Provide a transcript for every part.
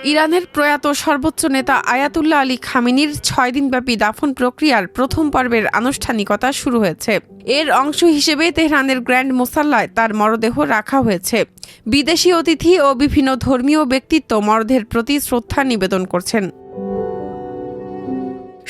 ইরানের প্রয়াত সর্বোচ্চ নেতা আয়াতুল্লাহ আলী খামেনির 6 দিনব্যাপী দাফন প্রক্রিয়ার প্রথম পর্বের আনুষ্ঠানিকতা শুরু হয়েছে। এর অংশ হিসেবে তেহরানের গ্র্যান্ড মোসাল্লায় তার মরদেহ রাখা হয়েছে। বিদেশি অতিথি ও বিভিন্ন ধর্মীয় ব্যক্তিত্ব মরদেহের প্রতি শ্রদ্ধা নিবেদন করছেন।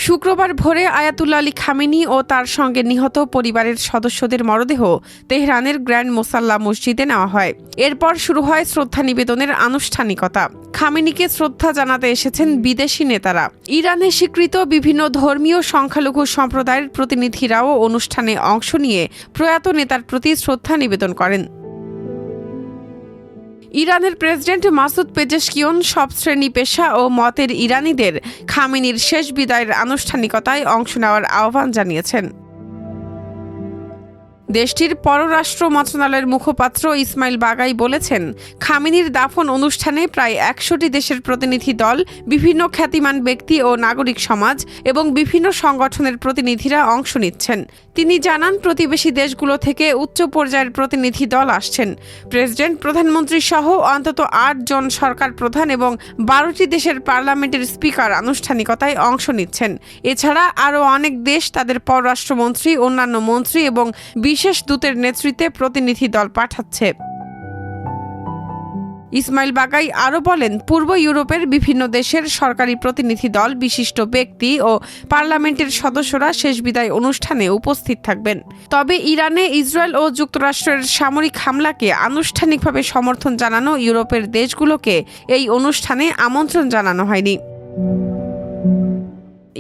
শুক্রবার ভোরে আয়াতুল্লাহ আলী খামেনি ও তার সঙ্গে নিহত পরিবারের সদস্যদের মরদেহ তেহরানের গ্র্যান্ড মোসাল্লা মসজিদে নেওয়া হয়। এরপর শুরু হয় শ্রদ্ধা নিবেদনের আনুষ্ঠানিকতা। খামেনিকে শ্রদ্ধা জানাতে এসেছেন বিদেশি নেতারা। ইরানে স্বীকৃত বিভিন্ন ধর্মীয় সংখ্যালঘু সম্প্রদায়ের প্রতিনিধিরাও অনুষ্ঠানে অংশ নিয়ে প্রয়াত নেতার প্রতি শ্রদ্ধা নিবেদন করেন। ইরানের প্রেসিডেন্ট মাসুদ পেজেশকিয়ান সব শ্রেণী পেশা ও মতের ইরানিদের খামেনির শেষ বিদায়ের আনুষ্ঠানিকতায় অংশ নেওয়ার আহ্বান জানিয়েছেন। দেশটির পররাষ্ট্র মন্ত্রণালয়ের মুখপাত্র ইসমাইল বাগাই বলেছেন, খামেনির দাফন অনুষ্ঠানে প্রায় 100টি দেশের প্রতিনিধি দল, বিভিন্ন খ্যাতিমান ব্যক্তি ও নাগরিক সমাজ এবং বিভিন্ন সংগঠনের প্রতিনিধিরা অংশ নিচ্ছেন। তিনি জানান, প্রতিবেশী দেশগুলো থেকে উচ্চ পর্যায়ের প্রতিনিধি দল আসছেন। প্রেসিডেন্ট, প্রধানমন্ত্রী সহ অন্তত 8 জন সরকার প্রধান এবং 12টি দেশের পার্লামেন্টের স্পিকার আনুষ্ঠানিকতায় অংশ নিচ্ছেন। এছাড়া আরও অনেক দেশ তাদের পররাষ্ট্রমন্ত্রী, অন্যান্য মন্ত্রী এবং বিশেষ দূতের নেতৃত্বে প্রতিনিধি দল পাঠাচ্ছে। ইসমাইল বাগাই আরও বলেন, পূর্ব ইউরোপের বিভিন্ন দেশের সরকারি প্রতিনিধি দল, বিশিষ্ট ব্যক্তি ও পার্লামেন্টের সদস্যরা শেষ বিদায় অনুষ্ঠানে উপস্থিত থাকবেন। তবে ইরানে ইসরায়েল ও যুক্তরাষ্ট্রের সামরিক হামলাকে আনুষ্ঠানিকভাবে সমর্থন জানানো ইউরোপের দেশগুলোকে এই অনুষ্ঠানে আমন্ত্রণ জানানো হয়নি।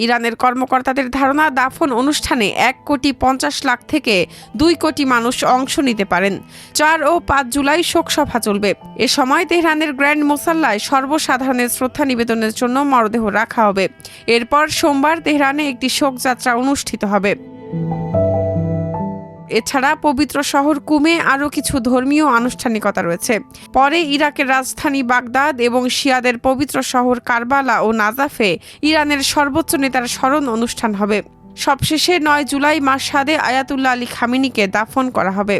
ইরানের কর্মকর্তাদের ধারণা, দাফন অনুষ্ঠানে 1,50,00,000 থেকে 2 কোটি মানুষ অংশ নিতে পারেন। 4 ও 5 জুলাই শোকসভা চলবে। এ সময় তেহরানের গ্র্যান্ড মোসাল্লায় সর্বসাধারণের শ্রদ্ধা নিবেদনের জন্য মরদেহ রাখা হবে। এরপর সোমবার তেহরানে একটি শোকযাত্রা অনুষ্ঠিত হবে। এছাড়া পবিত্র শহর কুমে আরও কিছু ধর্মীয় আনুষ্ঠানিকতা রয়েছে। পরে ইরাকের রাজধানী বাগদাদ এবং শিয়াদের পবিত্র শহর কারবালা ও নাজাফে ইরানের সর্বোচ্চ নেতার স্মরণ অনুষ্ঠান হবে। সবশেষে 9 জুলাই মাশহাদে আয়াতুল্লাহ আলী খামেনিকে দাফন করা হবে।